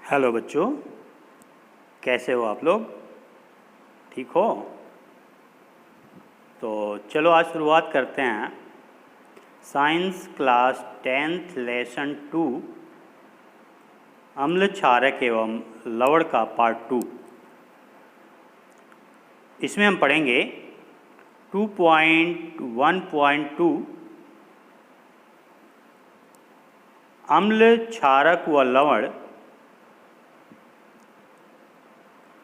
Hello बच्चों, कैसे हो आप लोग? ठीक हो? तो चलो आज शुरुआत करते हैं साइंस क्लास 10th लेसन 2 अम्ल क्षारक एवं लवण का पार्ट 2। इसमें हम पढ़ेंगे 2.1.2 अम्ल क्षारक व लवण।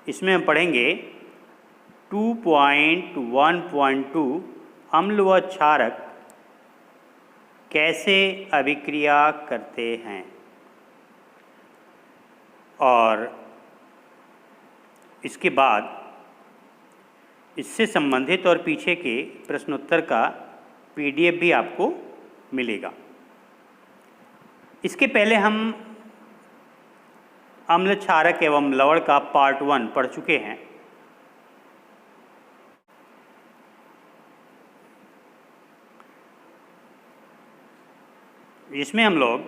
इसमें हम पढ़ेंगे 2.1.2 अम्ल व क्षारक कैसे अभिक्रिया करते हैं, और इसके बाद इससे संबंधित और पीछे के प्रश्नोत्तर का पीडीएफ भी आपको मिलेगा। इसके पहले हम अम्ल क्षारक एवं लवण का पार्ट 1 पढ़ चुके हैं। इसमें हम लोग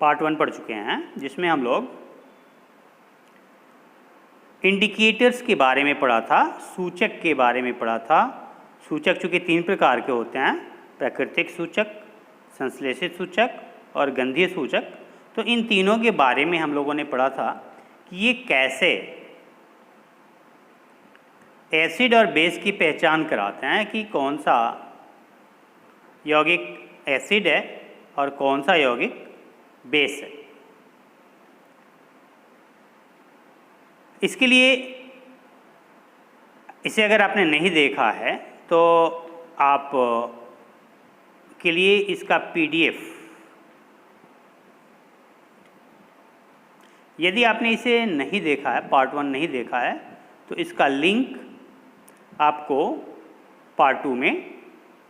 पार्ट 1 पढ़ चुके हैं, जिसमें हम लोग इंडिकेटर्स के बारे में पढ़ा था, सूचक के बारे में पढ़ा था। सूचक चूँकि 3 प्रकार के होते हैं, प्राकृतिक सूचक, संश्लेषित सूचक और गंधीय सूचक। तो इन तीनों के बारे में हम लोगों ने पढ़ा था कि ये कैसे एसिड और बेस की पहचान कराते हैं कि कौन सा यौगिक एसिड है और कौन सा यौगिक बेस है। इसके लिए इसे अगर आपने नहीं देखा है तो आप के लिए इसका पीडीएफ, यदि आपने इसे नहीं देखा है, पार्ट 1 नहीं देखा है, तो इसका लिंक आपको पार्ट 2 में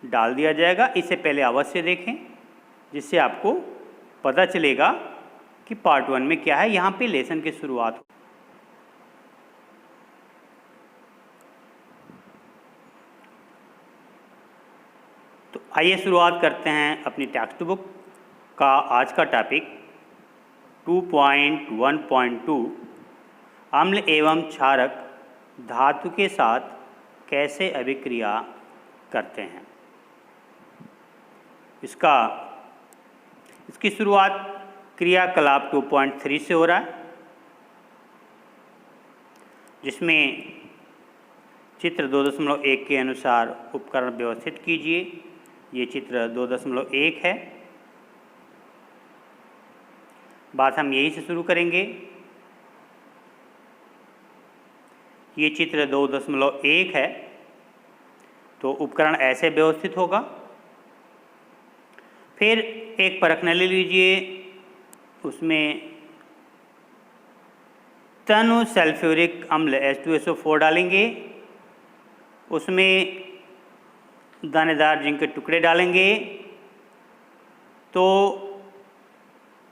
डाल दिया जाएगा। इसे पहले अवश्य देखें, जिससे आपको पता चलेगा कि पार्ट 1 में क्या है। यहाँ पे लेसन की शुरुआत। तो आइए शुरुआत करते हैं अपनी टेक्स्ट बुक का आज का टॉपिक 2.1.2 अम्ल एवं क्षारक धातु के साथ कैसे अभिक्रिया करते हैं। इसकी शुरुआत क्रियाकलाप 2.3 से हो रहा है, जिसमें चित्र 2.1 के अनुसार उपकरण व्यवस्थित कीजिए। ये चित्र 2.1 है। बात हम यही से शुरू करेंगे। ये चित्र 2.1 है, तो उपकरण ऐसे व्यवस्थित होगा। फिर एक परख नली लीजिए, उसमें तनु सल्फ्यूरिक अम्ल H2SO4 डालेंगे, उसमें दानेदार जिंक के टुकड़े डालेंगे। तो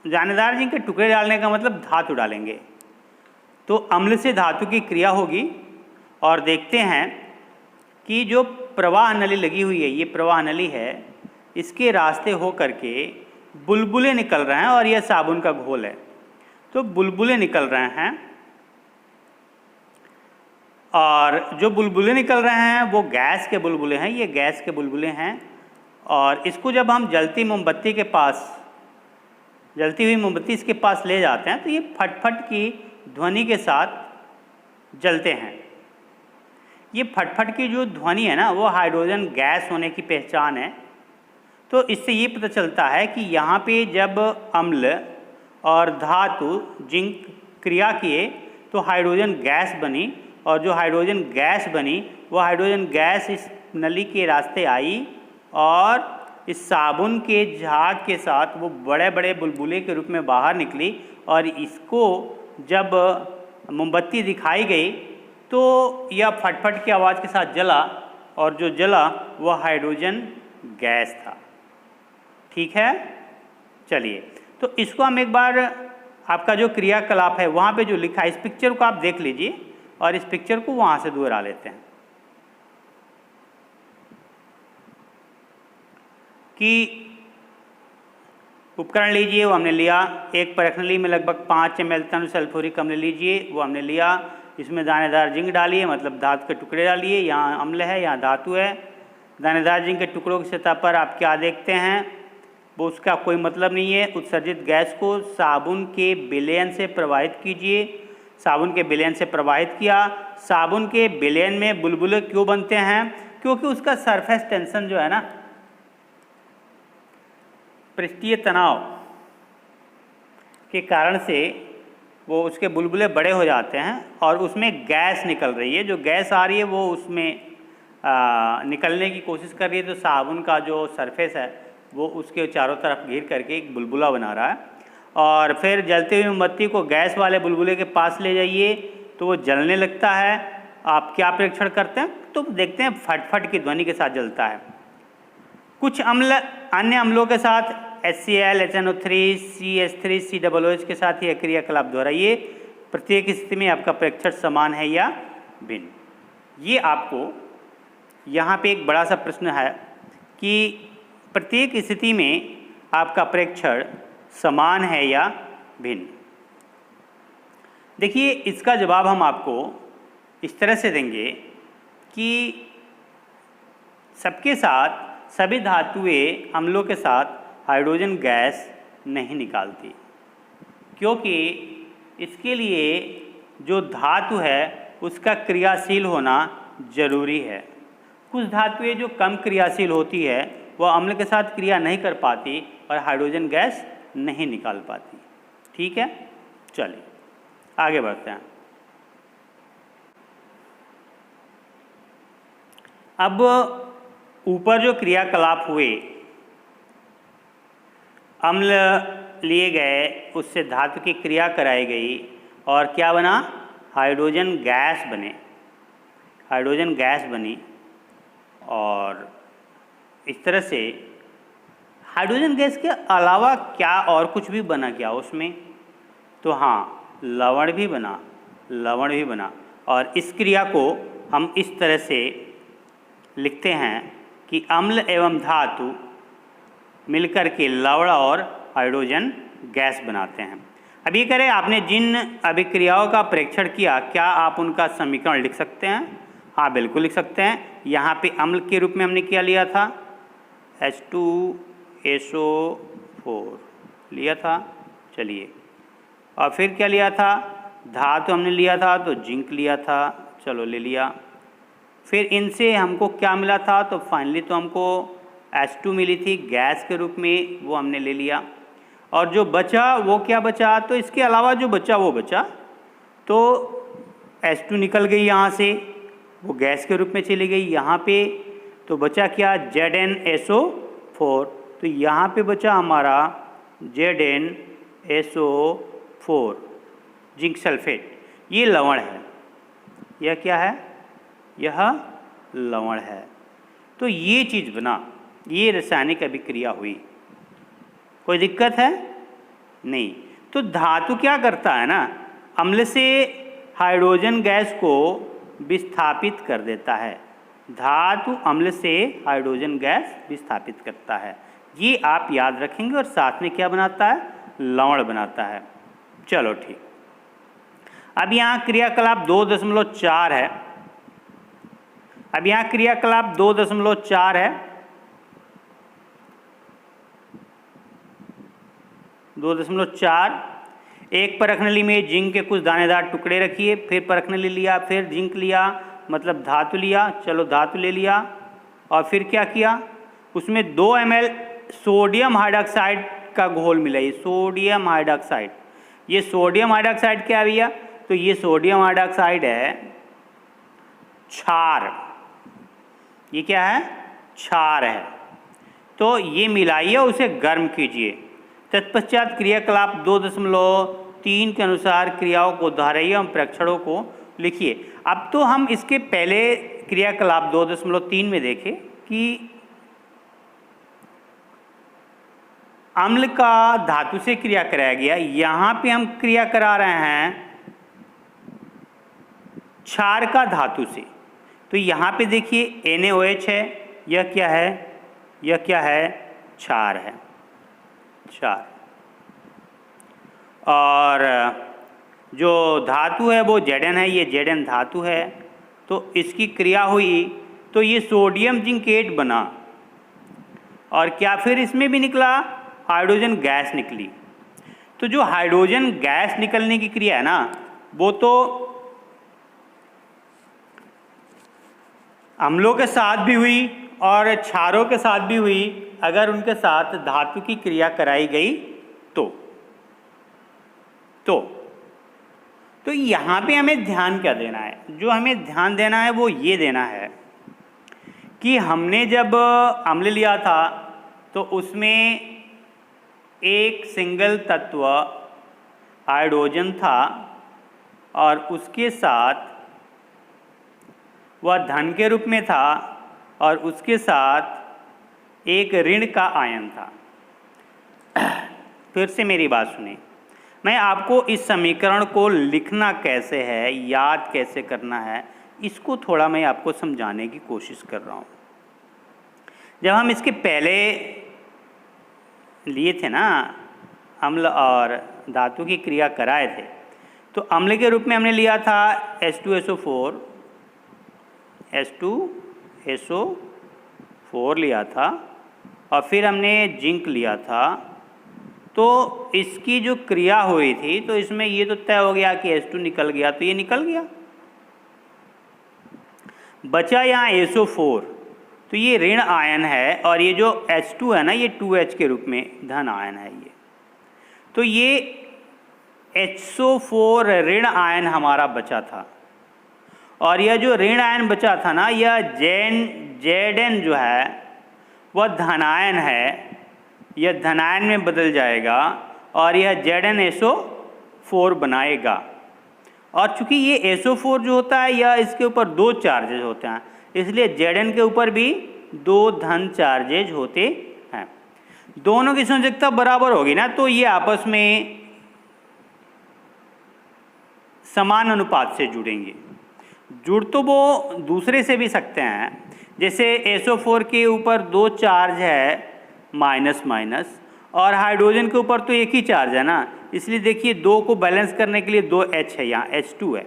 दानेदार जिंक के टुकड़े डालने का मतलब धातु डालेंगे। तो अम्ल से धातु की क्रिया होगी, और देखते हैं कि जो प्रवाह नली लगी हुई है, ये प्रवाह नली है, इसके रास्ते हो करके बुलबुले निकल रहे हैं, और यह साबुन का घोल है। तो बुलबुले निकल रहे हैं, और जो बुलबुले निकल रहे हैं वो गैस के बुलबुले हैं। ये गैस के बुलबुले हैं, और इसको जब हम जलती मोमबत्ती के पास, जलती हुई मोमबत्ती इसके पास ले जाते हैं, तो ये फटफट की ध्वनि के साथ जलते हैं। ये फटफट की जो ध्वनि है ना, वो हाइड्रोजन गैस होने की पहचान है। तो इससे ये पता चलता है कि यहाँ पे जब अम्ल और धातु जिंक क्रिया किए तो हाइड्रोजन गैस बनी, और जो हाइड्रोजन गैस बनी वो हाइड्रोजन गैस इस नली के रास्ते आई, और इस साबुन के झाग के साथ वो बड़े बड़े बुलबुले के रूप में बाहर निकली। और इसको जब मोमबत्ती दिखाई गई तो यह फटफट की आवाज़ के साथ जला, और जो जला वह हाइड्रोजन गैस था। ठीक है, चलिए, तो इसको हम एक बार, आपका जो क्रियाकलाप है वहाँ पे जो लिखा है, इस पिक्चर को आप देख लीजिए, और इस पिक्चर को वहाँ से दोहरा लेते हैं कि उपकरण लीजिए, वो हमने लिया। एक परखनली में लगभग 5 ml तनु सल्फ्यूरिक अम्ल लीजिए, वो हमने लिया। इसमें दानेदार जिंक डालिए, मतलब धातु के टुकड़े डालिए। यहाँ अम्ल है, यहाँ धातु है। दानेदार जिंक के टुकड़ों की सतह पर आप क्या देखते हैं, वो उसका कोई मतलब नहीं है। उत्सर्जित गैस को साबुन के विलयन से प्रवाहित कीजिए। साबुन के विलयन से प्रवाहित किया। साबुन के विलयन में बुलबुले क्यों बनते हैं? क्योंकि उसका सरफेस टेंशन जो है ना, पृष्ठीय तनाव के कारण से वो उसके बुलबुले बड़े हो जाते हैं और उसमें गैस निकल रही है। जो गैस आ रही है वो उसमें निकलने की कोशिश कर रही है, तो साबुन का जो सरफेस है वो उसके चारों तरफ घेर करके एक बुलबुला बना रहा है। और फिर जलती हुई मोमबत्ती को गैस वाले बुलबुले के पास ले जाइए तो वो जलने लगता है। आप क्या परीक्षण करते हैं? तो देखते हैं फट-फट की ध्वनि के साथ जलता है। कुछ अम्ल अन्य अम्लों के साथ HCl, HNO3, CH3, COOH के साथ यह क्रियाकलाप दोहराइए। प्रत्येक स्थिति में आपका प्रेक्षण समान है या भिन्न। ये आपको यहाँ पे एक बड़ा सा प्रश्न है कि प्रत्येक स्थिति में आपका प्रेक्षण समान है या भिन्न। देखिए, इसका जवाब हम आपको इस तरह से देंगे कि सबके साथ सभी धातुएं अम्लों के साथ हाइड्रोजन गैस नहीं निकालती, क्योंकि इसके लिए जो धातु है उसका क्रियाशील होना जरूरी है। कुछ धातुएं जो कम क्रियाशील होती है वह अम्ल के साथ क्रिया नहीं कर पाती और हाइड्रोजन गैस नहीं निकाल पाती। ठीक है, चलिए आगे बढ़ते हैं। अब ऊपर जो क्रियाकलाप हुए, अम्ल लिए गए, उससे धातु की क्रिया कराई गई और क्या बना? हाइड्रोजन गैस बने। हाइड्रोजन गैस बनी और इस तरह से हाइड्रोजन गैस के अलावा क्या और कुछ भी बना क्या उसमें? तो हाँ, लवण भी बना। लवण भी बना। और इस क्रिया को हम इस तरह से लिखते हैं कि अम्ल एवं धातु मिलकर के लवण और हाइड्रोजन गैस बनाते हैं। अब ये करें, आपने जिन अभिक्रियाओं का प्रेक्षण किया, क्या आप उनका समीकरण लिख सकते हैं? हाँ, बिल्कुल लिख सकते हैं। यहाँ पे अम्ल के रूप में हमने क्या लिया था? H2SO4 लिया था। चलिए, और फिर क्या लिया था? धातु हमने लिया था तो जिंक लिया था। चलो ले लिया। फिर इनसे हमको क्या मिला था? तो फाइनली तो हमको H2 मिली थी गैस के रूप में, वो हमने ले लिया। और जो बचा वो क्या बचा? तो इसके अलावा जो बचा वो बचा, तो H2 निकल गई यहाँ से, वो गैस के रूप में चली गई यहाँ पे। तो बचा क्या? ZnSO4। तो यहाँ पे बचा हमारा ZnSO4 जिंक सल्फेट। ये लवण है। यह क्या है? यह लवण है। तो ये चीज़ बना, ये रासायनिक अभिक्रिया हुई। कोई दिक्कत है? नहीं। तो धातु क्या करता है ना, अम्ल से हाइड्रोजन गैस को विस्थापित कर देता है। धातु अम्ल से हाइड्रोजन गैस विस्थापित करता है। ये आप याद रखेंगे। और साथ में क्या बनाता है? लवण बनाता है। चलो ठीक। अब यहाँ क्रियाकलाप 2.4 है। अब यहाँ क्रियाकलाप 2.4 है। 2.4। एक परखनली में जिंक के कुछ दानेदार टुकड़े रखिए। फिर परखनली लिया, फिर जिंक लिया, मतलब धातु लिया। चलो धातु ले लिया। और फिर क्या किया? उसमें 2 ml सोडियम हाइड्रॉक्साइड का घोल मिला। ये सोडियम हाइड्रॉक्साइड। ये सोडियम हाइड्रॉक्साइड क्या है भैया? तो ये सोडियम हाइड्रॉक्साइड है क्षार। ये क्या है? क्षार है। तो ये मिलाइए, उसे गर्म कीजिए। तत्पश्चात क्रियाकलाप 2.3 के अनुसार क्रियाओं को दोहराइए और प्रेक्षणों को लिखिए। अब तो हम इसके पहले क्रियाकलाप 2.3 में देखें कि अम्ल का धातु से क्रिया कराया गया। यहाँ पे हम क्रिया करा रहे हैं क्षार का धातु से। तो यहाँ पे देखिए NaOH है। यह क्या है? यह क्या है? क्षार है। 4। और जो धातु है वो Zn है, ये Zn धातु है, तो इसकी क्रिया हुई तो ये सोडियम जिंकेट बना। और क्या फिर इसमें भी निकला, हाइड्रोजन गैस निकली। तो जो हाइड्रोजन गैस निकलने की क्रिया है ना, वो तो अम्लों के साथ भी हुई और क्षारों के साथ भी हुई, अगर उनके साथ धातु की क्रिया कराई गई तो यहाँ पे हमें ध्यान क्या देना है? जो हमें ध्यान देना है वो ये देना है कि हमने जब अम्ल लिया था तो उसमें एक सिंगल तत्व हाइड्रोजन था और उसके साथ वह धन के रूप में था और उसके साथ एक ऋण का आयन था। फिर से मेरी बात सुनिए, मैं आपको इस समीकरण को लिखना कैसे है, याद कैसे करना है, इसको थोड़ा मैं आपको समझाने की कोशिश कर रहा हूँ। जब हम इसके पहले लिए थे ना अम्ल और धातु की क्रिया कराए थे, तो अम्ल के रूप में हमने लिया था H2SO4 लिया था और फिर हमने जिंक लिया था। तो इसकी जो क्रिया हुई थी तो इसमें ये तो तय हो गया कि H2 निकल गया, तो ये निकल गया, बचा यहाँ SO4, तो ये ऋण आयन है और ये जो H2 है ना ये 2H के रूप में धन आयन है ये। तो ये HO4 ऋण आयन हमारा बचा था और यह जो ऋण आयन बचा था ना, यह Zn जो है वह धनायन है, यह धनायन में बदल जाएगा और यह ZnSO4 बनाएगा। और चूंकि ये SO4 जो होता है यह इसके ऊपर 2 चार्जेज होते हैं, इसलिए Zn के ऊपर भी 2 धन चार्जेज होते हैं। दोनों की संयोजकता बराबर होगी ना, तो ये आपस में समान अनुपात से जुड़ेंगे। जुड़ तो वो दूसरे से भी सकते हैं, जैसे SO4 के ऊपर 2 चार्ज है माइनस माइनस और हाइड्रोजन के ऊपर तो एक ही चार्ज है ना, इसलिए देखिए 2 को बैलेंस करने के लिए 2H है, यहाँ H2 है।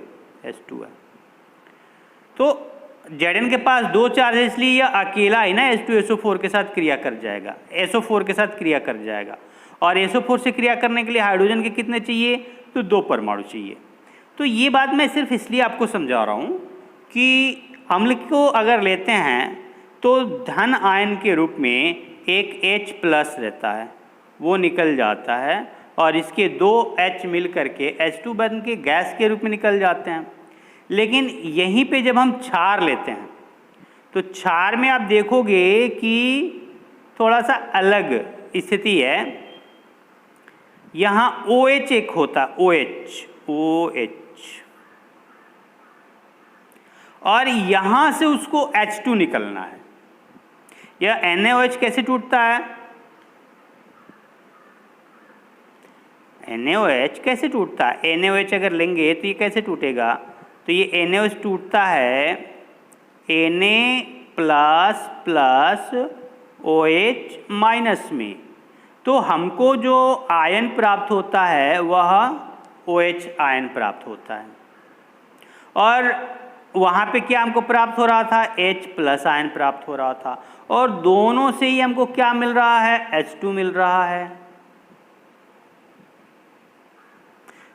तो Zn के पास 2 चार्ज है, इसलिए यह अकेला ही ना H2SO4 के साथ क्रिया कर जाएगा, SO4 के साथ क्रिया कर जाएगा। और SO4 से क्रिया करने के लिए हाइड्रोजन के कितने चाहिए, तो 2 परमाणु चाहिए। तो ये बात मैं सिर्फ इसलिए आपको समझा रहा हूँ कि अम्ल को अगर लेते हैं तो धन आयन के रूप में एक H प्लस रहता है, वो निकल जाता है और इसके 2 H मिल करके H2 बन के गैस के रूप में निकल जाते हैं। लेकिन यहीं पे जब हम क्षार लेते हैं तो क्षार में आप देखोगे कि थोड़ा सा अलग स्थिति है। यहाँ OH एक होता, OH और यहाँ से उसको H2 निकलना है। यह NaOH कैसे टूटता है, NaOH कैसे टूटता है, NaOH अगर लेंगे तो ये कैसे टूटेगा, तो ये NaOH टूटता है Na plus plus OH minus में। तो हमको जो आयन प्राप्त होता है वह OH आयन प्राप्त होता है और वहाँ पे क्या हमको प्राप्त हो रहा था, H प्लस आयन प्राप्त हो रहा था और दोनों से ही हमको क्या मिल रहा है, H2 मिल रहा है।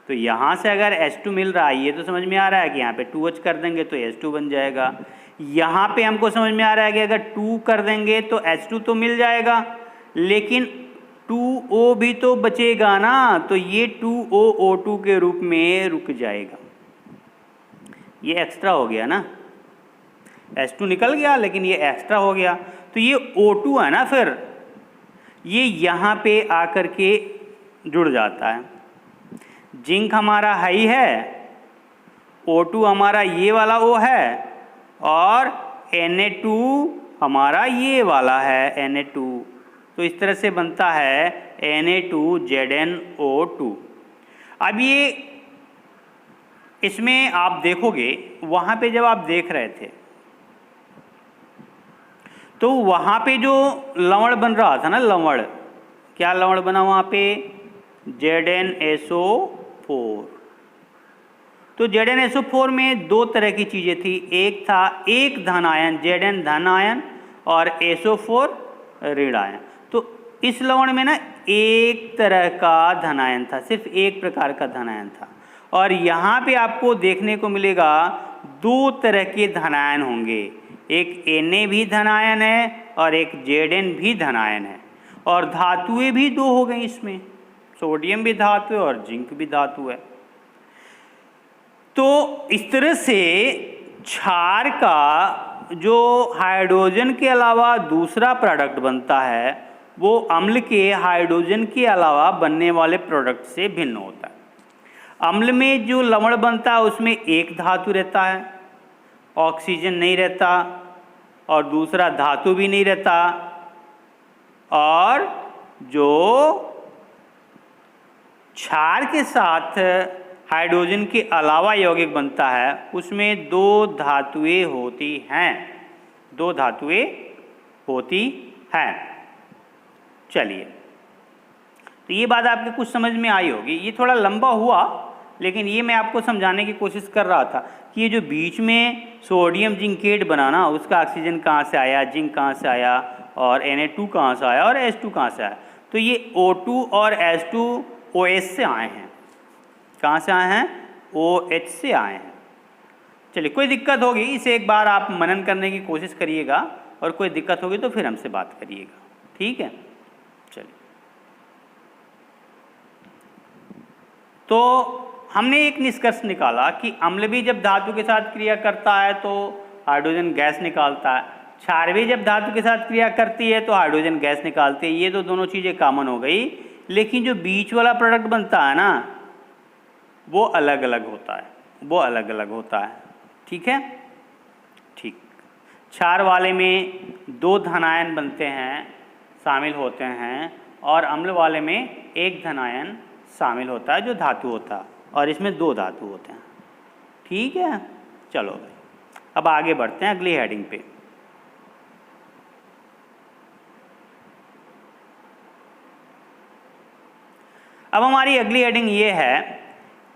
तो यहाँ से अगर H2 मिल रहा है, ये तो समझ में आ रहा है कि यहाँ पे 2H कर देंगे तो H2 बन जाएगा। यहाँ पे हमको समझ में आ रहा है कि अगर 2 कर देंगे तो H2 तो मिल जाएगा, लेकिन 2O भी तो बचेगा ना, तो ये 2O O2 के रूप में रुक जाएगा। ये एक्स्ट्रा हो गया ना, H2 निकल गया लेकिन ये एक्स्ट्रा हो गया, तो ये O2 है ना, फिर ये यहाँ पे आकर के जुड़ जाता है। जिंक हमारा हाई है, O2 हमारा ये वाला O है और Na2 हमारा ये वाला है Na2, तो इस तरह से बनता है Na2ZnO2। अब ये इसमें आप देखोगे, वहाँ पे जब आप देख रहे थे तो वहाँ पे जो लवण बन रहा था ना, लवण क्या लवण बना वहाँ पे? ZnSO4। तो ZnSO4 में दो तरह की चीज़ें थी, एक था एक धन आयन Zn धन आयन और SO4 ऋण आयन। तो इस लवण में ना एक तरह का धन आयन था, सिर्फ एक प्रकार का धन आयन था। और यहाँ पे आपको देखने को मिलेगा दो तरह के धन आयन होंगे, एक Na भी धन आयन है और एक Zn भी धन आयन है। और धातुएं भी दो हो गई इसमें, सोडियम भी धातु है और जिंक भी धातु है। तो इस तरह से क्षार का जो हाइड्रोजन के अलावा दूसरा प्रोडक्ट बनता है वो अम्ल के हाइड्रोजन के अलावा बनने वाले प्रोडक्ट से भिन्न होता है। अम्ल में जो लवण बनता है उसमें एक धातु रहता है, ऑक्सीजन नहीं रहता, और दूसरा धातु भी नहीं रहता। और जो क्षार के साथ हाइड्रोजन के अलावा यौगिक बनता है उसमें दो धातुएं होती हैं, दो धातुएं होती हैं। चलिए, तो ये बात आपके कुछ समझ में आई होगी। ये थोड़ा लंबा हुआ, लेकिन ये मैं आपको समझाने की कोशिश कर रहा था कि ये जो बीच में सोडियम जिंकेट बना ना, उसका ऑक्सीजन कहाँ से आया, जिंक कहाँ से आया, और Na2 कहाँ से आया और H2 कहाँ से आया। तो ये O2 और H2 OH से आए हैं। कहाँ से आए हैं? OH से आए हैं। चलिए, कोई दिक्कत होगी इसे एक बार आप मनन करने की कोशिश करिएगा, और कोई दिक्कत होगी तो फिर हमसे बात करिएगा, ठीक है। चलिए, तो हमने एक निष्कर्ष निकाला कि अम्ल भी जब धातु के साथ क्रिया करता है तो हाइड्रोजन गैस निकालता है, क्षार भी जब धातु के साथ क्रिया करती है तो हाइड्रोजन गैस निकालती है। ये तो दोनों चीज़ें कॉमन हो गई, लेकिन जो बीच वाला प्रोडक्ट बनता है ना वो अलग अलग होता है, वो अलग अलग होता है, ठीक है। ठीक, क्षार वाले में दो धनायन बनते हैं, शामिल होते हैं, और अम्ल वाले में एक धनायन शामिल होता है जो धातु होता है, और इसमें दो धातु होते हैं, ठीक है। चलो भाई, अब आगे बढ़ते हैं अगली हेडिंग पे। अब हमारी अगली हेडिंग ये है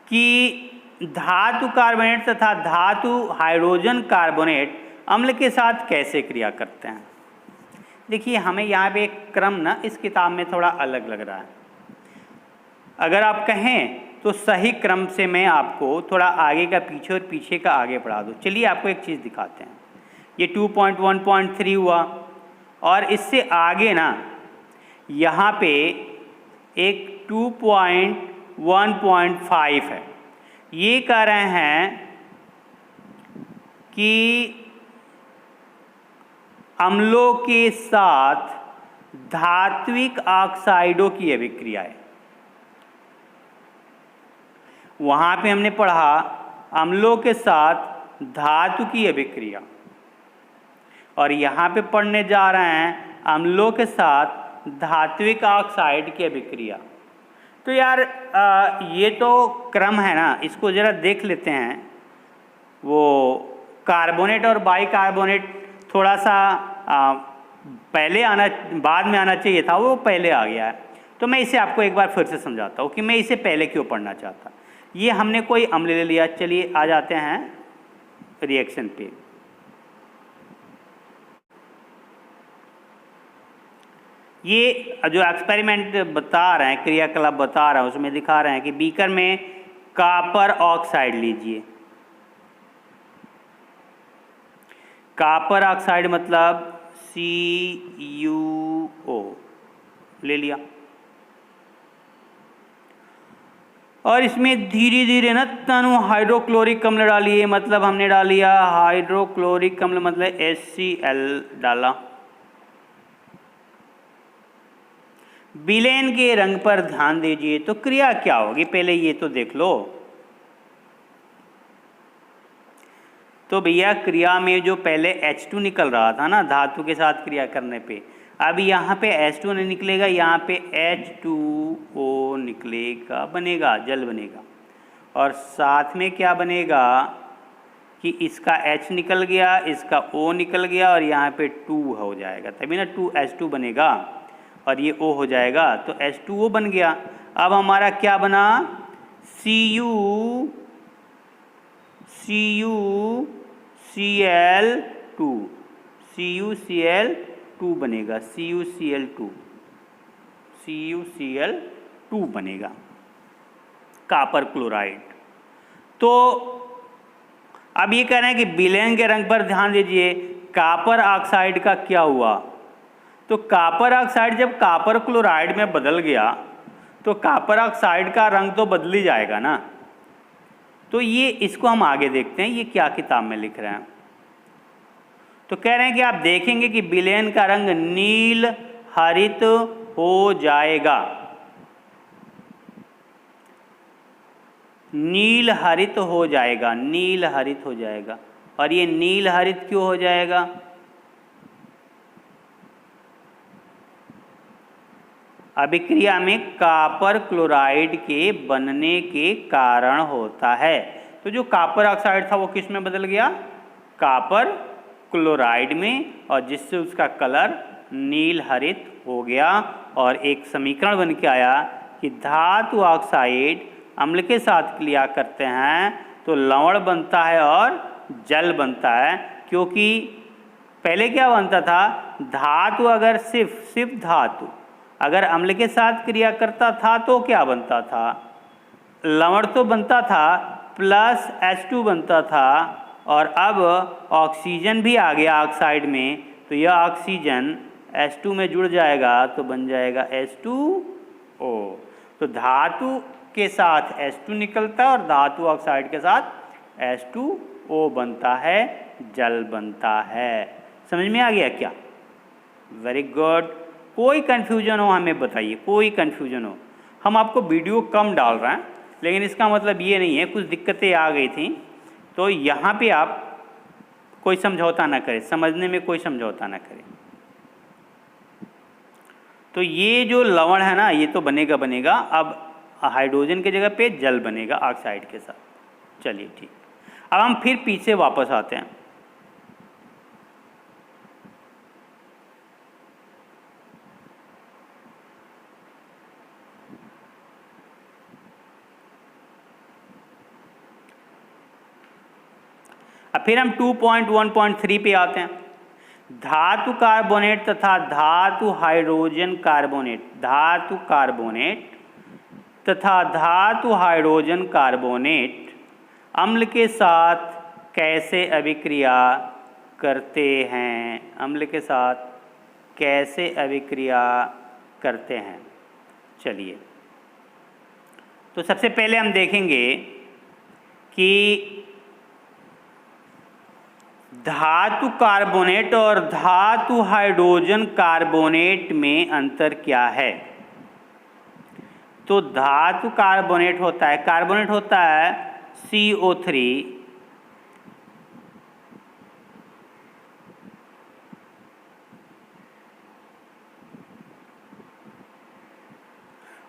कि धातु कार्बोनेट तथा धातु हाइड्रोजन कार्बोनेट अम्ल के साथ कैसे क्रिया करते हैं। देखिए, हमें यहाँ पे एक क्रम ना इस किताब में थोड़ा अलग लग रहा है। अगर आप कहें तो सही क्रम से मैं आपको थोड़ा आगे का पीछे और पीछे का आगे पढ़ा दूँ। चलिए, आपको एक चीज़ दिखाते हैं। ये 2.1.3 हुआ, और इससे आगे ना यहाँ पे एक 2.1.5 है। ये कह रहे हैं कि अम्लों के साथ धात्विक ऑक्साइडों की अभिक्रिया है। वहाँ पे हमने पढ़ा अम्लों के साथ धातु की अभिक्रिया, और यहाँ पे पढ़ने जा रहे हैं अम्लों के साथ धात्विक ऑक्साइड की अभिक्रिया। तो यार ये तो क्रम है ना, इसको ज़रा देख लेते हैं। वो कार्बोनेट और बाइकार्बोनेट थोड़ा सा पहले आना, बाद में आना चाहिए था, वो पहले आ गया है। तो मैं इसे आपको एक बार फिर से समझाता हूँ कि मैं इसे पहले क्यों पढ़ना चाहता। ये हमने कोई अम्ल ले लिया, चलिए आ जाते हैं रिएक्शन पे। ये जो एक्सपेरिमेंट बता रहे हैं, क्रियाकलाप बता रहे हैं, उसमें दिखा रहे हैं कि बीकर में कॉपर ऑक्साइड लीजिए। कॉपर ऑक्साइड मतलब CuO ले लिया, और इसमें धीरे धीरे ना तनु हाइड्रोक्लोरिक अम्ल डालिए। मतलब हमने डाल लिया हाइड्रोक्लोरिक अम्ल, मतलब HCl डाला। विलेन के रंग पर ध्यान दीजिए, तो क्रिया क्या होगी पहले ये तो देख लो। तो भैया, क्रिया में जो पहले H2 निकल रहा था ना धातु के साथ क्रिया करने पे, अब यहाँ पे H2 नहीं निकलेगा, यहाँ पे H2O निकलेगा, बनेगा, जल बनेगा। और साथ में क्या बनेगा कि इसका H निकल गया, इसका O निकल गया, और यहाँ पे 2 हो जाएगा, तभी ना 2H2 बनेगा। और ये O हो जाएगा तो H2O बन गया। अब हमारा क्या बना, CuCl2 बनेगा, CuCl2 बनेगा, कॉपर क्लोराइड। तो अब ये कह रहे हैं कि विलयन के रंग पर ध्यान दीजिए, कॉपर ऑक्साइड का क्या हुआ। तो कॉपर ऑक्साइड जब कॉपर क्लोराइड में बदल गया तो कॉपर ऑक्साइड का रंग तो बदल ही जाएगा ना। तो ये इसको हम आगे देखते हैं, ये क्या किताब में लिख रहे हैं। तो कह रहे हैं कि आप देखेंगे कि विलयन का रंग नील हरित हो जाएगा, नील हरित हो जाएगा, नील हरित हो जाएगा। और ये नील हरित क्यों हो जाएगा, अभिक्रिया में कॉपर क्लोराइड के बनने के कारण होता है। तो जो कॉपर ऑक्साइड था वो किस में बदल गया, कॉपर क्लोराइड में, और जिससे उसका कलर नील हरित हो गया। और एक समीकरण बन के आया कि धातु ऑक्साइड अम्ल के साथ क्रिया करते हैं तो लवण बनता है और जल बनता है। क्योंकि पहले क्या बनता था, धातु अगर सिर्फ धातु अगर अम्ल के साथ क्रिया करता था तो क्या बनता था, लवण तो बनता था प्लस H2 बनता था। और अब ऑक्सीजन भी आ गया ऑक्साइड में, तो यह ऑक्सीजन H2 में जुड़ जाएगा तो बन जाएगा H2O। तो धातु के साथ H2 निकलता है और धातु ऑक्साइड के साथ H2O बनता है, जल बनता है। समझ में आ गया क्या, वेरी गुड। कोई कन्फ्यूजन हो हमें बताइए, कोई कन्फ्यूजन हो। हम आपको वीडियो कम डाल रहे हैं लेकिन इसका मतलब ये नहीं है, कुछ दिक्कतें आ गई थी तो यहाँ पे आप कोई समझौता ना करें, समझने में कोई समझौता ना करें। तो ये जो लवण है ना ये तो बनेगा। अब हाइड्रोजन की जगह पे जल बनेगा ऑक्साइड के साथ। चलिए ठीक, अब हम फिर पीछे वापस आते हैं। अब फिर हम 2.1.3 पे आते हैं। धातु कार्बोनेट तथा धातु हाइड्रोजन कार्बोनेट, धातु कार्बोनेट तथा धातु हाइड्रोजन कार्बोनेट अम्ल के साथ कैसे अभिक्रिया करते हैं, अम्ल के साथ कैसे अभिक्रिया करते हैं। चलिए, तो सबसे पहले हम देखेंगे कि धातु कार्बोनेट और धातु हाइड्रोजन कार्बोनेट में अंतर क्या है। तो धातु कार्बोनेट होता है, कार्बोनेट होता है CO3,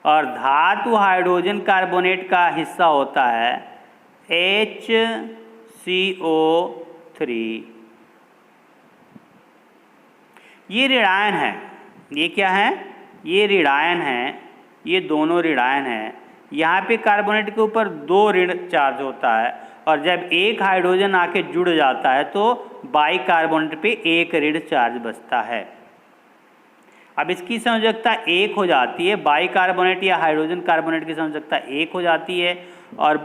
और धातु हाइड्रोजन कार्बोनेट का हिस्सा होता है HCO3। ये ऋणायन है, ये क्या है, ये ऋणायन है, ये दोनों ऋणायन है। यहाँ पे कार्बोनेट के ऊपर 2 ऋण चार्ज होता है और जब एक हाइड्रोजन आके जुड़ जाता है तो बाइकार्बोनेट पे 1 ऋण चार्ज बचता है। अब इसकी संयोजकता 1 हो जाती है, बाइकार्बोनेट या हाइड्रोजन कार्बोनेट की संयोजकता 1 हो जाती है और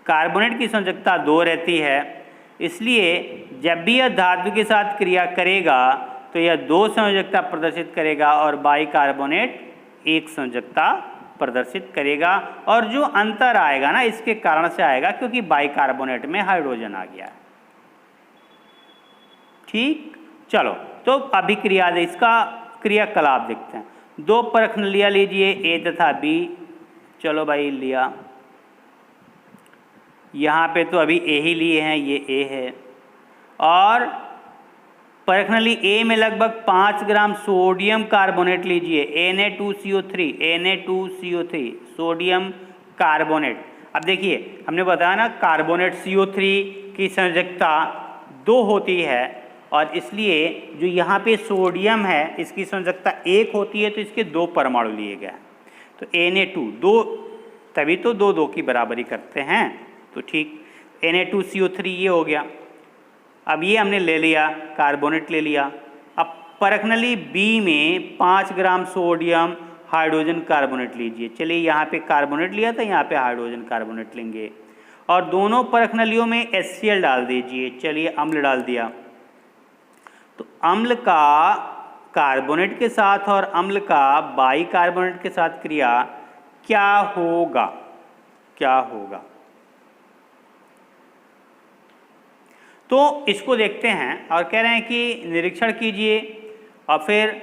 कार्बोनेट की संयोजकता 2 रहती है। इसलिए जब भी यह धातु के साथ क्रिया करेगा तो यह 2 संयोजकता प्रदर्शित करेगा और बाइकार्बोनेट 1 संयोजकता प्रदर्शित करेगा। और जो अंतर आएगा ना इसके कारण से आएगा क्योंकि बाइकार्बोनेट में हाइड्रोजन आ गया है। ठीक, चलो तो अभिक्रिया इसका क्रियाकलाप देखते हैं। 2 परख नलियाँ लीजिए, ए तथा बी। चलो भाई लिया, यहाँ पे तो अभी ए ही लिए हैं, ये ए है। और परख नली ए में लगभग 5 ग्राम सोडियम कार्बोनेट लीजिए, Na2CO3, Na2CO3 सोडियम कार्बोनेट। अब देखिए हमने बताया ना कार्बोनेट CO3 की संयोजकता 2 होती है और इसलिए जो यहाँ पे सोडियम है इसकी संयोजकता 1 होती है, तो इसके 2 परमाणु लिए गए हैं। तो Na2 2, तभी तो 2 2 की बराबरी करते हैं। तो ठीक, Na2CO3 ये हो गया। अब ये हमने ले लिया, कार्बोनेट ले लिया। अब परखनली B में 5 ग्राम सोडियम हाइड्रोजन कार्बोनेट लीजिए। चलिए यहाँ पे कार्बोनेट लिया था, यहाँ पे हाइड्रोजन कार्बोनेट लेंगे और दोनों परखनलियों में HCl डाल दीजिए। चलिए अम्ल डाल दिया, तो अम्ल का कार्बोनेट के साथ और अम्ल का बाइकार्बोनेट के साथ क्रिया क्या होगा, क्या होगा? तो इसको देखते हैं और कह रहे हैं कि निरीक्षण कीजिए और फिर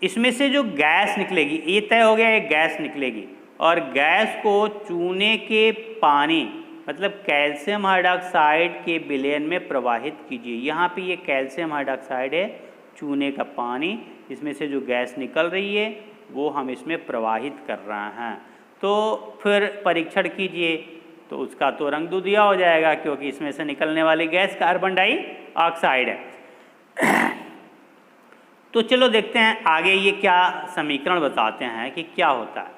इसमें से जो गैस निकलेगी, ये तय हो गया एक गैस निकलेगी, और गैस को चूने के पानी मतलब कैल्शियम हाइड्रॉक्साइड के विलयन में प्रवाहित कीजिए। यहाँ पे ये कैल्शियम हाइड्रॉक्साइड है, चूने का पानी, इसमें से जो गैस निकल रही है वो हम इसमें प्रवाहित कर रहे हैं। तो फिर परीक्षण कीजिए, तो उसका तो रंग दूधिया हो जाएगा, क्योंकि इसमें से निकलने वाली गैस कार्बन डाइऑक्साइड है। तो चलो देखते हैं आगे ये क्या समीकरण बताते हैं कि क्या होता है।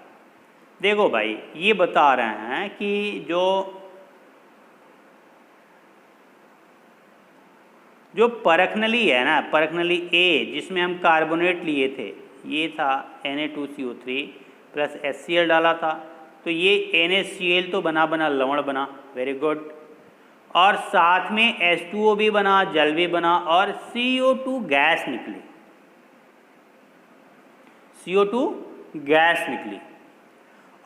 देखो भाई, ये बता रहे हैं कि जो परखनली है ना, परखनली A जिसमें हम कार्बोनेट लिए थे, ये था Na2CO3 प्लस HCl डाला था, तो ये NaCl तो बना लवण बना, वेरी गुड, और साथ में H2O भी बना, जल भी बना, और CO2 गैस निकली, CO2 गैस निकली।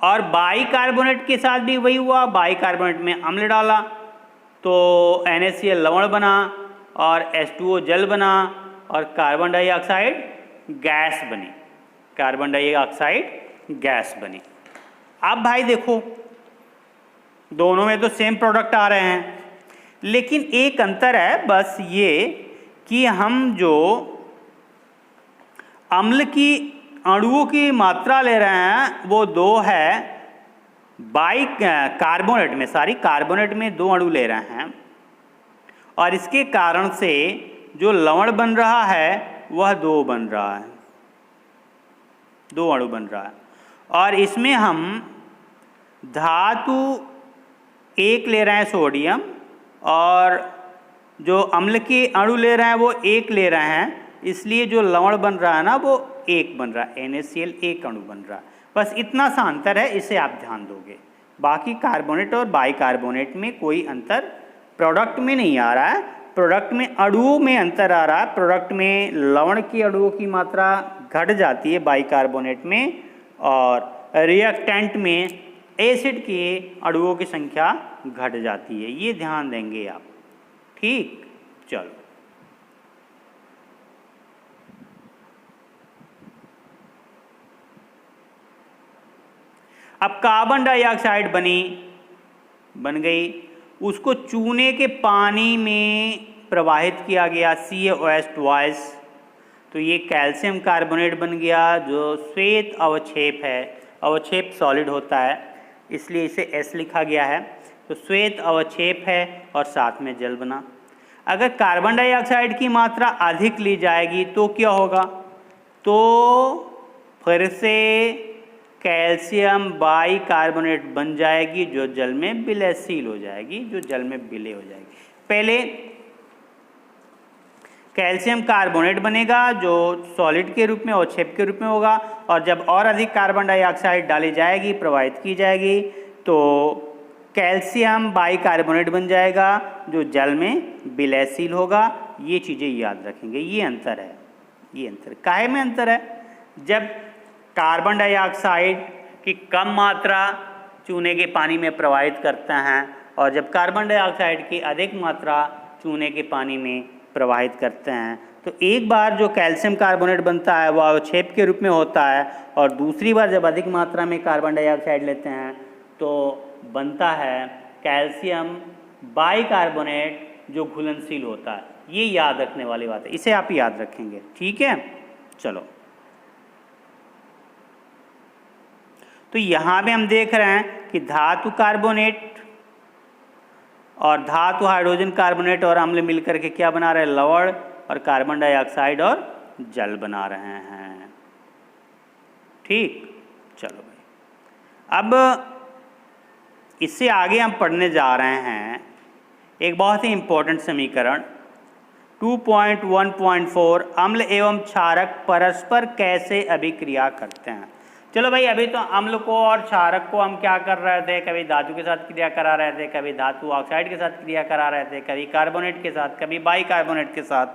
और बाइकार्बोनेट के साथ भी वही हुआ, बाइकार्बोनेट में अम्ल डाला तो NaCl लवण बना और H2O जल बना और कार्बन डाइऑक्साइड गैस बनी, कार्बन डाइऑक्साइड गैस बनी। अब भाई देखो, दोनों में तो सेम प्रोडक्ट आ रहे हैं, लेकिन एक अंतर है बस ये कि हम जो अम्ल की अणुओं की मात्रा ले रहे हैं वो 2 है, कार्बोनेट में, कार्बोनेट में 2 अणु ले रहे हैं, और इसके कारण से जो लवण बन रहा है वह 2 बन रहा है, 2 अणु बन रहा है। और इसमें हम धातु 1 ले रहे हैं सोडियम, और जो अम्ल के अणु ले रहे हैं वो 1 ले रहे हैं, इसलिए जो लवण बन रहा है ना वो 1 बन रहा है, NaCl 1 अणु बन रहा है। बस इतना सा अंतर है, इसे आप ध्यान दोगे। बाकी कार्बोनेट और बाइकार्बोनेट में कोई अंतर प्रोडक्ट में नहीं आ रहा है, प्रोडक्ट में अणुओं में अंतर आ रहा है। प्रोडक्ट में लवण की अणुओं की मात्रा घट जाती है बाइकार्बोनेट में, और रिएक्टेंट में एसिड के अणुओं की संख्या घट जाती है। ये ध्यान देंगे आप, ठीक। चलो, अब कार्बन डाइऑक्साइड बन गई, उसको चूने के पानी में प्रवाहित किया गया, CaOH ट्वाइस, तो ये कैल्शियम कार्बोनेट बन गया जो श्वेत अवक्षेप है। अवक्षेप सॉलिड होता है इसलिए इसे S लिखा गया है, तो श्वेत अवक्षेप है और साथ में जल बना। अगर कार्बन डाइऑक्साइड की मात्रा अधिक ली जाएगी तो क्या होगा? तो फिर से कैल्शियम बाइकार्बोनेट बन जाएगी जो जल में विलयशील हो जाएगी, जो जल में विलय हो जाएगी। पहले कैल्शियम कार्बोनेट बनेगा जो सॉलिड के रूप में, अवक्षेप के रूप में होगा, और जब और अधिक कार्बन डाइऑक्साइड डाली जाएगी, प्रवाहित की जाएगी, तो कैल्शियम बाइकार्बोनेट बन जाएगा जो जल में विलयशील होगा। ये चीज़ें याद रखेंगे, ये अंतर है। ये अंतर काहे में अंतर है? जब कार्बन डाइऑक्साइड की कम मात्रा चूने के पानी में प्रवाहित करते हैं और जब कार्बन डाइऑक्साइड की अधिक मात्रा चूने के पानी में प्रवाहित करते हैं, तो एक बार जो कैल्शियम कार्बोनेट बनता है वह अवक्षेप के रूप में होता है, और दूसरी बार जब अधिक मात्रा में कार्बन डाइऑक्साइड लेते हैं तो बनता है कैल्शियम बाइकार्बोनेट जो घुलनशील होता है। ये याद रखने वाली बात है, इसे आप याद रखेंगे, ठीक है। चलो, तो यहाँ पे हम देख रहे हैं कि धातु कार्बोनेट और धातु हाइड्रोजन कार्बोनेट और अम्ल मिलकर के क्या बना रहे हैं, लवण और कार्बन डाइऑक्साइड और जल बना रहे हैं। ठीक, चलो भाई अब इससे आगे हम पढ़ने जा रहे हैं एक बहुत ही इम्पोर्टेंट समीकरण 2.1.4 अम्ल एवं क्षारक परस्पर कैसे अभिक्रिया करते हैं। चलो भाई, अभी तो अम्ल को और क्षारक को हम क्या कर रहे थे, कभी धातु के साथ क्रिया करा रहे थे, कभी धातु ऑक्साइड के साथ क्रिया करा रहे थे, कभी कार्बोनेट के साथ, कभी बाइकार्बोनेट के साथ,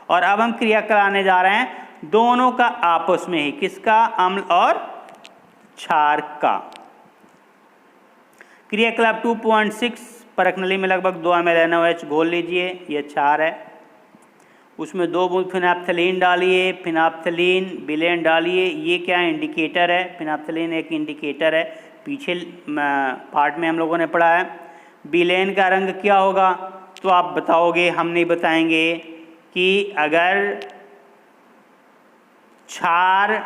और अब हम क्रिया कराने जा रहे हैं दोनों का आपस में ही, किसका, अम्ल और क्षार का। क्रियाकलाप 2.6 परखनली में लगभग 2 ml NaOH घोल लीजिए, ये क्षार है। उसमें 2 बूंद फिनाप्थलीन डालिए, फिनाप्थलीन बिलेन डालिए। ये क्या इंडिकेटर है, फिनाप्थलीन एक इंडिकेटर है, पीछे पार्ट में हम लोगों ने पढ़ा है। बिलेन का रंग क्या होगा, तो आप बताओगे, हम नहीं बताएंगे, कि अगर क्षार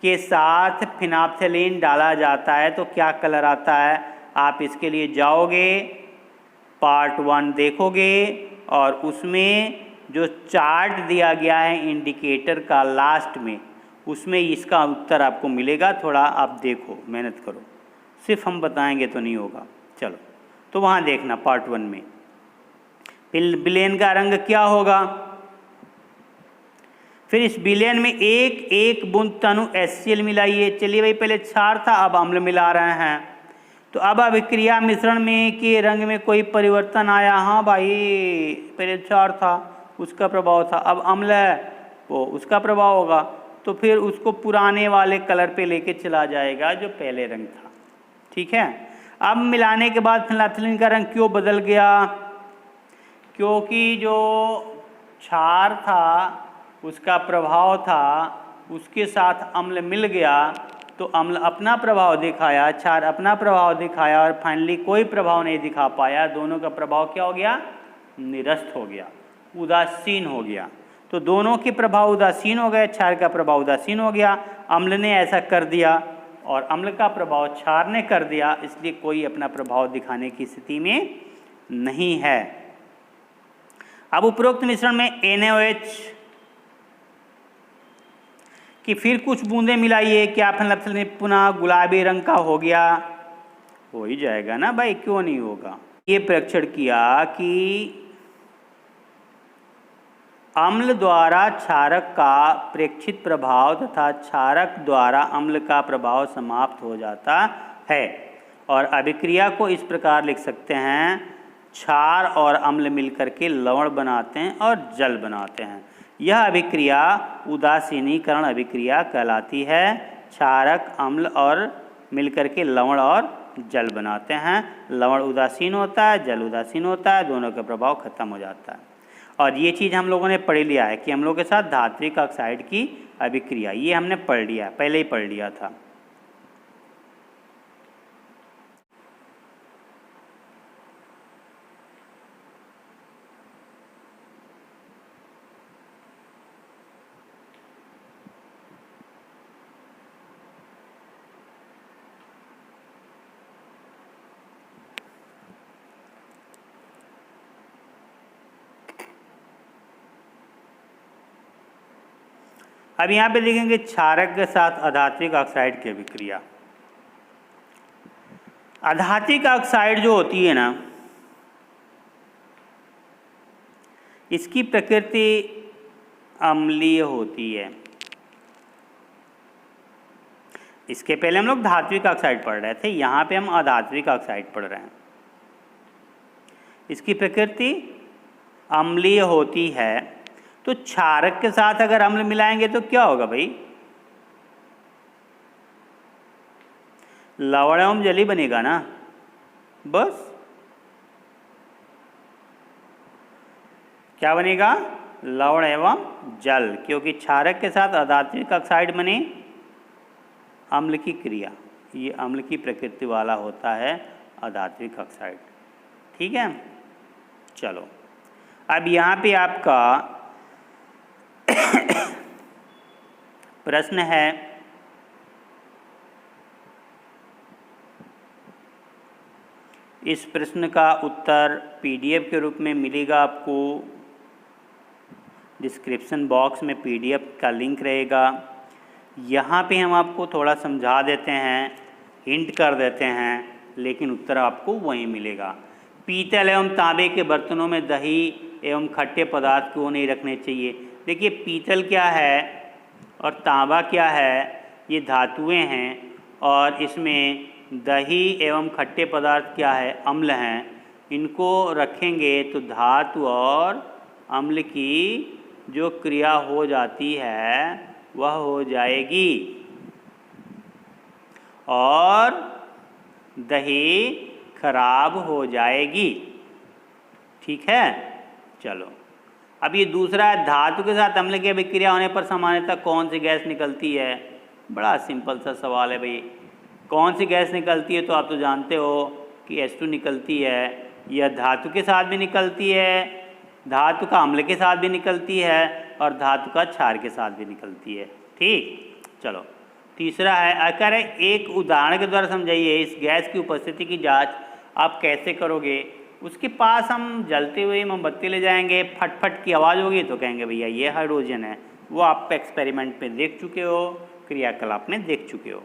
के साथ फिनाप्थलीन डाला जाता है तो क्या कलर आता है। आप इसके लिए जाओगे, पार्ट 1 देखोगे, और उसमें जो चार्ट दिया गया है इंडिकेटर का लास्ट में, उसमें इसका उत्तर आपको मिलेगा। थोड़ा आप देखो, मेहनत करो, सिर्फ हम बताएंगे तो नहीं होगा। चलो, तो वहाँ देखना पार्ट 1 में। बिलेन का रंग क्या होगा, फिर इस बिलेन में एक एक बूंद तनु HCl मिलाइए। चलिए भाई, पहले क्षार था, अब अम्ल मिला रहे हैं, तो अब अभिक्रिया मिश्रण में के रंग में कोई परिवर्तन आया। हाँ भाई, पहले क्षार था, उसका प्रभाव था, अब अम्ल है, वो उसका प्रभाव होगा, तो फिर उसको पुराने वाले कलर पे लेके चला जाएगा जो पहले रंग था। ठीक है, अब मिलाने के बाद फिनाप्थलीन का रंग क्यों बदल गया, क्योंकि जो क्षार था उसका प्रभाव था, उसके साथ अम्ल मिल गया, तो अम्ल अपना प्रभाव दिखाया, क्षार अपना प्रभाव दिखाया, और फाइनली कोई प्रभाव नहीं दिखा पाया। दोनों का प्रभाव क्या हो गया, निरस्त हो गया, उदासीन हो गया। तो दोनों के प्रभाव उदासीन हो गए, क्षार का प्रभाव उदासीन हो गया, अम्ल ने ऐसा कर दिया और अम्ल का प्रभाव क्षार ने कर दिया, इसलिए कोई अपना प्रभाव दिखाने की स्थिति में नहीं है। अब उपरोक्त मिश्रण में NaOH कि फिर कुछ बूंदें मिलाइए, क्या फिनाप्थलीन पुनः गुलाबी रंग का हो गया, हो ही जाएगा ना भाई, क्यों नहीं होगा। ये परीक्षण किया कि अम्ल द्वारा क्षारक का प्रेक्षित प्रभाव तथा क्षारक द्वारा अम्ल का प्रभाव समाप्त हो जाता है, और अभिक्रिया को इस प्रकार लिख सकते हैं, क्षार और अम्ल मिलकर के लवण बनाते हैं और जल बनाते हैं। यह अभिक्रिया उदासीनीकरण अभिक्रिया कहलाती है। क्षारक अम्ल और मिलकर के लवण और जल बनाते हैं। लवण उदासीन होता है, जल उदासीन होता है, दोनों का प्रभाव खत्म हो जाता है। और ये चीज़ हम लोगों ने पढ़ लिया है कि अम्लों के साथ धात्विक ऑक्साइड की अभिक्रिया, ये हमने पढ़ लिया, पहले ही पढ़ लिया था। अब यहाँ पे देखेंगे क्षारक के साथ अधात्विक ऑक्साइड की अभिक्रिया। अधात्विक ऑक्साइड जो होती है ना, इसकी प्रकृति अम्लीय होती है। इसके पहले हम लोग धात्विक ऑक्साइड पढ़ रहे थे, यहाँ पे हम अधात्विक ऑक्साइड पढ़ रहे हैं। इसकी प्रकृति अम्लीय होती है, तो क्षारक के साथ अगर अम्ल मिलाएंगे तो क्या होगा भाई, लवण एवं जल ही बनेगा ना, बस। क्या बनेगा, लवण एवं जल, क्योंकि क्षारक के साथ अधात्विक ऑक्साइड बने अम्ल की क्रिया, ये अम्ल की प्रकृति वाला होता है अधात्विक ऑक्साइड। ठीक है, चलो अब यहाँ पे आपका प्रश्न है, इस प्रश्न का उत्तर PDF के रूप में मिलेगा आपको। डिस्क्रिप्शन बॉक्स में PDF का लिंक रहेगा। यहाँ पे हम आपको थोड़ा समझा देते हैं, हिंट कर देते हैं, लेकिन उत्तर आपको वहीं मिलेगा। पीतल एवं तांबे के बर्तनों में दही एवं खट्टे पदार्थ क्यों नहीं रखने चाहिए? देखिए, पीतल क्या है और तांबा क्या है, ये धातुएं हैं, और इसमें दही एवं खट्टे पदार्थ क्या है, अम्ल हैं। इनको रखेंगे तो धातु और अम्ल की जो क्रिया हो जाती है वह हो जाएगी और दही खराब हो जाएगी। ठीक है, चलो अब ये दूसरा है, धातु के साथ अम्ल की अभिक्रिया होने पर सामान्यतः कौन सी गैस निकलती है? बड़ा सिंपल सा सवाल है भाई। कौन सी गैस निकलती है? तो आप तो जानते हो कि H2 निकलती है। यह धातु के साथ भी निकलती है, धातु का अम्ल के साथ भी निकलती है, और धातु का क्षार के साथ भी निकलती है। ठीक, चलो तीसरा है, अगर एक उदाहरण के द्वारा समझाइए इस गैस की उपस्थिति की जांच आप कैसे करोगे? उसके पास हम जलती हुई मोमबत्ती ले जाएंगे, फटफट की आवाज़ होगी तो कहेंगे भैया ये हाइड्रोजन है। वो आप एक्सपेरिमेंट में देख चुके हो, क्रियाकलाप में देख चुके हो।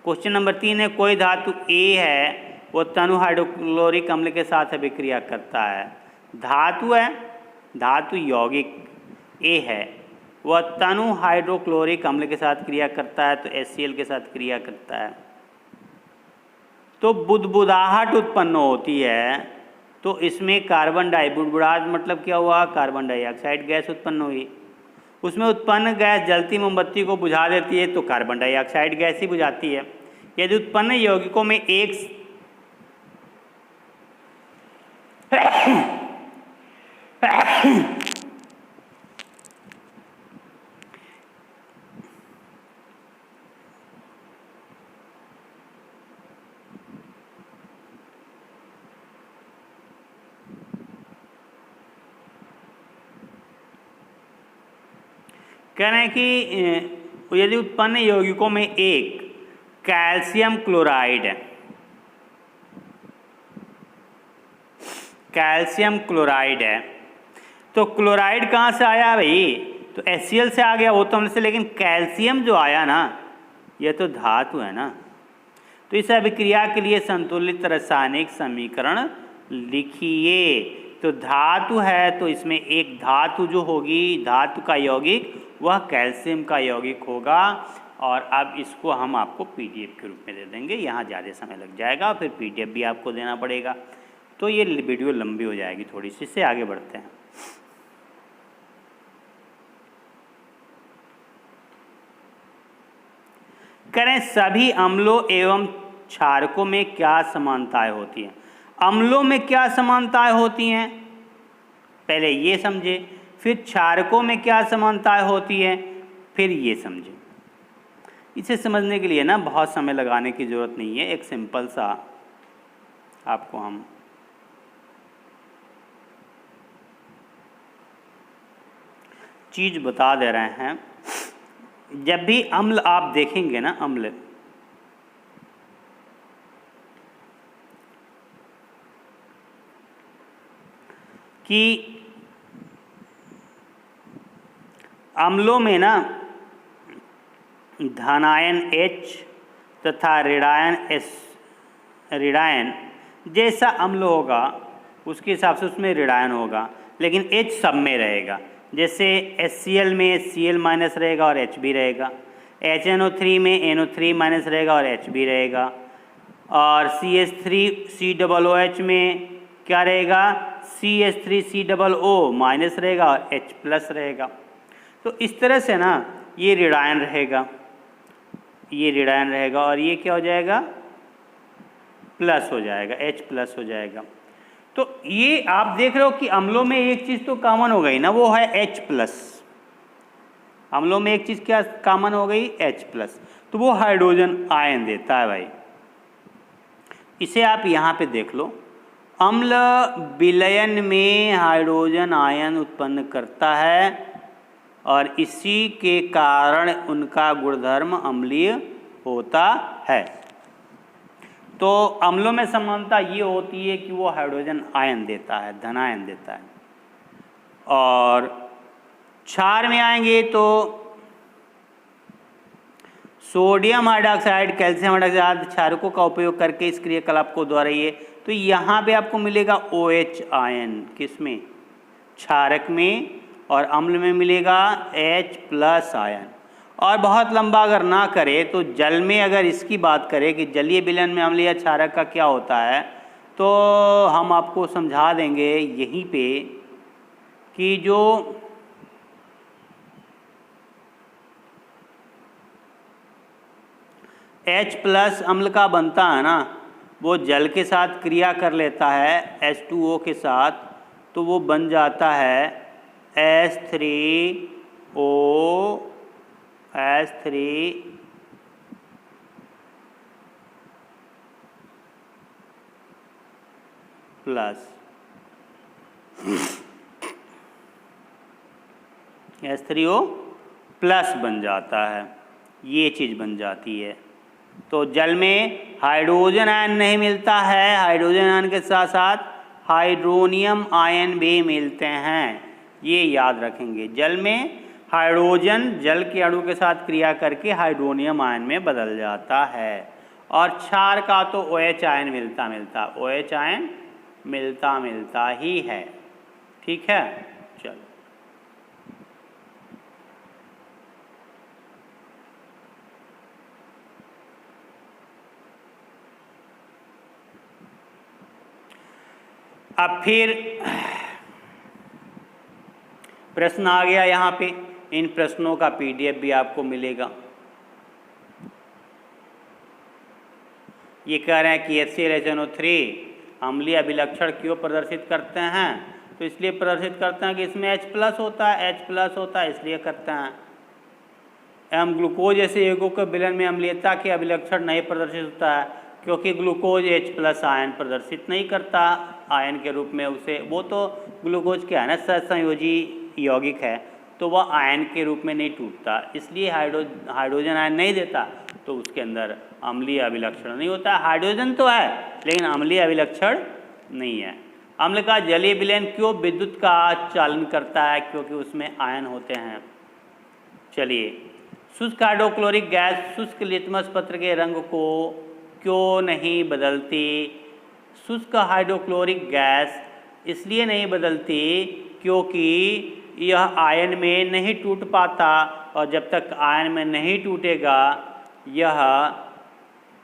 क्वेश्चन नंबर 3 है, कोई धातु A है वो तनु हाइड्रोक्लोरिक अम्ल के साथ अभिक्रिया करता है। धातु है, धातु यौगिक A है, वह तनु हाइड्रोक्लोरिक अम्ल के साथ क्रिया करता है, तो HCl के साथ क्रिया करता है, तो बुदबुदाहट उत्पन्न होती है। तो इसमें कार्बन बुदबुदाहट मतलब क्या हुआ? कार्बन डाइऑक्साइड गैस उत्पन्न हुई। उसमें उत्पन्न गैस जलती मोमबत्ती को बुझा देती है, तो कार्बन डाइऑक्साइड गैस ही बुझाती है। यदि उत्पन्न यौगिकों में एक कह रहे हैं कि यदि उत्पन्न यौगिकों में एक कैल्शियम क्लोराइड है, कैल्शियम क्लोराइड है, तो क्लोराइड कहाँ से आया भाई? तो HCl से आ गया, वो तो हमसे, लेकिन कैल्शियम जो आया ना, यह तो धातु है ना। तो इस अभिक्रिया के लिए संतुलित रासायनिक समीकरण लिखिए। तो धातु है तो इसमें एक धातु जो होगी, धातु का यौगिक, वह कैल्शियम का यौगिक होगा। और अब इसको हम आपको PDF के रूप में दे देंगे, यहाँ ज़्यादा समय लग जाएगा, फिर PDF भी आपको देना पड़ेगा, तो ये वीडियो लंबी हो जाएगी थोड़ी सी। इससे आगे बढ़ते हैं। करें सभी अम्लों एवं क्षारकों में क्या समानताएं होती हैं? अम्लों में क्या समानताएं होती हैं पहले ये समझे, फिर क्षारकों में क्या समानताएं होती हैं, फिर ये समझे। इसे समझने के लिए ना बहुत समय लगाने की ज़रूरत नहीं है, एक सिंपल सा आपको हम चीज़ बता दे रहे हैं। जब भी अम्ल आप देखेंगे ना, अम्ल कि अम्लों में ना धनायन H तथा ऋणायन ऋणायन जैसा अम्ल होगा उसके हिसाब से उसमें ऋणायन होगा, लेकिन H सब में रहेगा। जैसे HCl में Cl माइनस रहेगा और H भी रहेगा, HNO3 में NO3 माइनस रहेगा और H भी रहेगा, और CH3COOH में क्या रहेगा, CH3COO माइनस रहेगा और H प्लस रहेगा। तो इस तरह से ना ये ऋणायन रहेगा, ये ऋणायन रहेगा, और ये क्या हो जाएगा, प्लस हो जाएगा, H प्लस हो जाएगा। तो ये आप देख रहे हो कि अम्लों में एक चीज़ तो कॉमन हो गई ना, वो है H प्लस। अम्लों में एक चीज़ क्या कॉमन हो गई, H प्लस, तो वो हाइड्रोजन आयन देता है भाई। इसे आप यहाँ पे देख लो, अम्ल विलयन में हाइड्रोजन आयन उत्पन्न करता है और इसी के कारण उनका गुणधर्म अम्लीय होता है। तो अम्लों में समानता ये होती है कि वो हाइड्रोजन आयन देता है, धनायन देता है। और क्षार में आएंगे तो सोडियम हाइड्रोक्साइड, कैल्शियम हाइड्रोक्साइड क्षारकों का उपयोग करके इस क्रियाकलाप को दोहराइए तो यहाँ पे आपको मिलेगा OH आयन, किसमें? क्षारक में, और अम्ल में मिलेगा H+ आयन। और बहुत लंबा अगर ना करे तो जल में अगर इसकी बात करें कि जलीय विलयन में अम्ल या क्षारक का क्या होता है, तो हम आपको समझा देंगे यहीं पे कि जो H+ अम्ल का बनता है ना, वो जल के साथ क्रिया कर लेता है H2O के साथ, तो वो बन जाता है H3O H3O+ बन जाता है, ये चीज़ बन जाती है। तो जल में हाइड्रोजन आयन नहीं मिलता है, हाइड्रोजन आयन के साथ साथ हाइड्रोनियम आयन भी मिलते हैं, ये याद रखेंगे। जल में हाइड्रोजन जल के अणु के साथ क्रिया करके हाइड्रोनियम आयन में बदल जाता है। और क्षार का तो OH आयन OH आयन मिलता ही है। ठीक है, चलो अब फिर प्रश्न आ गया यहाँ पे। इन प्रश्नों का PDF भी आपको मिलेगा। ये कह रहे हैं कि HCl अम्लीय अभिलक्षण क्यों प्रदर्शित करते हैं? तो इसलिए प्रदर्शित करते हैं कि इसमें H+ होता है, इसलिए करते हैं। एवं ग्लूकोज जैसे यौगिकों के विलयन में अम्लीयता के अभिलक्षण नहीं प्रदर्शित होता है, क्योंकि ग्लूकोज H+ आयन प्रदर्शित नहीं करता आयन के रूप में उसे, वो तो ग्लूकोज क्या है ना, सहसंयोजी यौगिक है, तो वह आयन के रूप में नहीं टूटता, इसलिए हाइड्रोजन आयन नहीं देता, तो उसके अंदर अम्लीय अभिलक्षण नहीं होता। हाइड्रोजन तो है लेकिन अम्लीय अभिलक्षण नहीं है। अम्ल का जलीय विलयन क्यों विद्युत का चालन करता है? क्योंकि उसमें आयन होते हैं। चलिए, शुष्क हाइड्रोक्लोरिक गैस शुष्क लिटमस पत्र के रंग को क्यों नहीं बदलती? शुष्क हाइड्रोक्लोरिक गैस इसलिए नहीं बदलती क्योंकि यह आयन में नहीं टूट पाता, और जब तक आयन में नहीं टूटेगा यह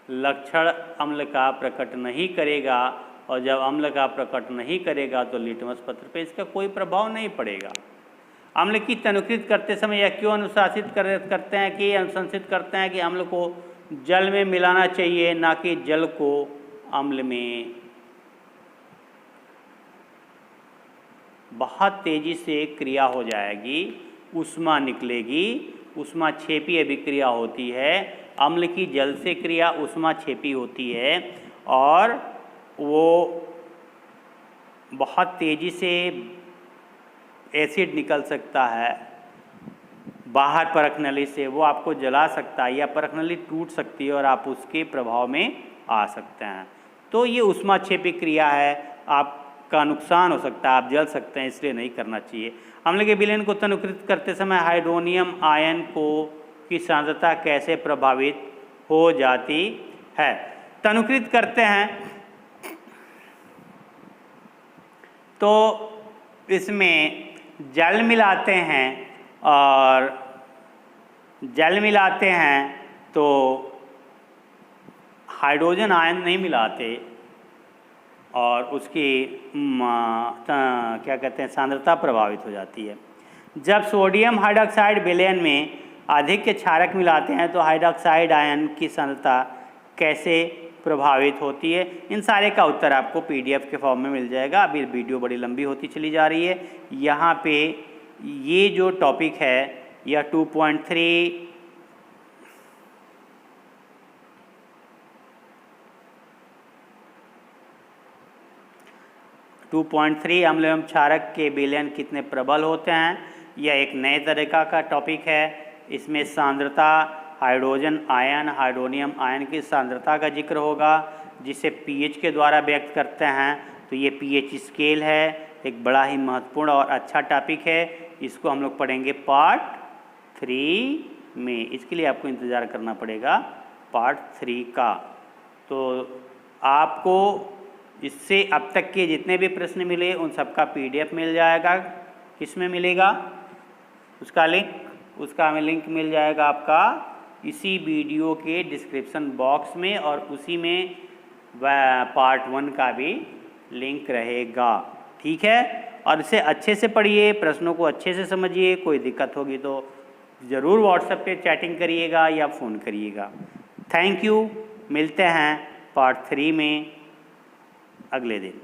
लक्षण अम्ल का प्रकट नहीं करेगा, और जब अम्ल का प्रकट नहीं करेगा तो लिटमस पत्र पे इसका कोई प्रभाव नहीं पड़ेगा। अम्ल की तनुकृत करते समय यह क्यों अनुशंसित करते हैं कि अम्ल को जल में मिलाना चाहिए, ना कि जल को अम्ल में? बहुत तेज़ी से क्रिया हो जाएगी, ऊष्मा निकलेगी, ऊष्मा छेपी अभिक्रिया होती है। अम्ल की जल से क्रिया ऊष्मा छेपी होती है, और वो बहुत तेज़ी से एसिड निकल सकता है बाहर परख नली से, वो आपको जला सकता है, या परख नली टूट सकती है और आप उसके प्रभाव में आ सकते हैं। तो ये ऊष्मा छेपी क्रिया है, आपका नुकसान हो सकता है, आप जल सकते हैं, इसलिए नहीं करना चाहिए। अम्ल के विलयन को तनुकृत करते समय हाइड्रोनियम आयन की सांद्रता कैसे प्रभावित हो जाती है? तनुकृत करते हैं तो इसमें जल मिलाते हैं, और जल मिलाते हैं तो हाइड्रोजन आयन नहीं मिलाते, और उसकी क्या कहते हैं, सांद्रता प्रभावित हो जाती है। जब सोडियम हाइड्रोक्साइड विलयन में अधिक के क्षारक मिलाते हैं तो हाइड्रोक्साइड आयन की सांद्रता कैसे प्रभावित होती है? इन सारे का उत्तर आपको PDF के फॉर्म में मिल जाएगा। अभी वीडियो बड़ी लंबी होती चली जा रही है। यहाँ पे ये जो टॉपिक है यह 2.3 अम्ल एवं क्षारक के विलयन कितने प्रबल होते हैं, यह एक नए तरीका का टॉपिक है। इसमें सांद्रता, हाइड्रोजन आयन, हाइड्रोनियम आयन की सांद्रता का जिक्र होगा। जिसे pH के द्वारा व्यक्त करते हैं। तो ये pH स्केल है, एक बड़ा ही महत्वपूर्ण और अच्छा टॉपिक है। इसको हम लोग पढ़ेंगे पार्ट 3 में। इसके लिए आपको इंतज़ार करना पड़ेगा पार्ट 3 का। तो आपको इससे अब तक के जितने भी प्रश्न मिले उन सबका PDF मिल जाएगा। किस में मिलेगा? उसका लिंक मिल जाएगा आपका इसी वीडियो के डिस्क्रिप्शन बॉक्स में, और उसी में पार्ट 1 का भी लिंक रहेगा। ठीक है, और इसे अच्छे से पढ़िए, प्रश्नों को अच्छे से समझिए। कोई दिक्कत होगी तो ज़रूर व्हाट्सएप पे चैटिंग करिएगा या फ़ोन करिएगा। Thank you. मिलते हैं पार्ट 3 में अगले दिन।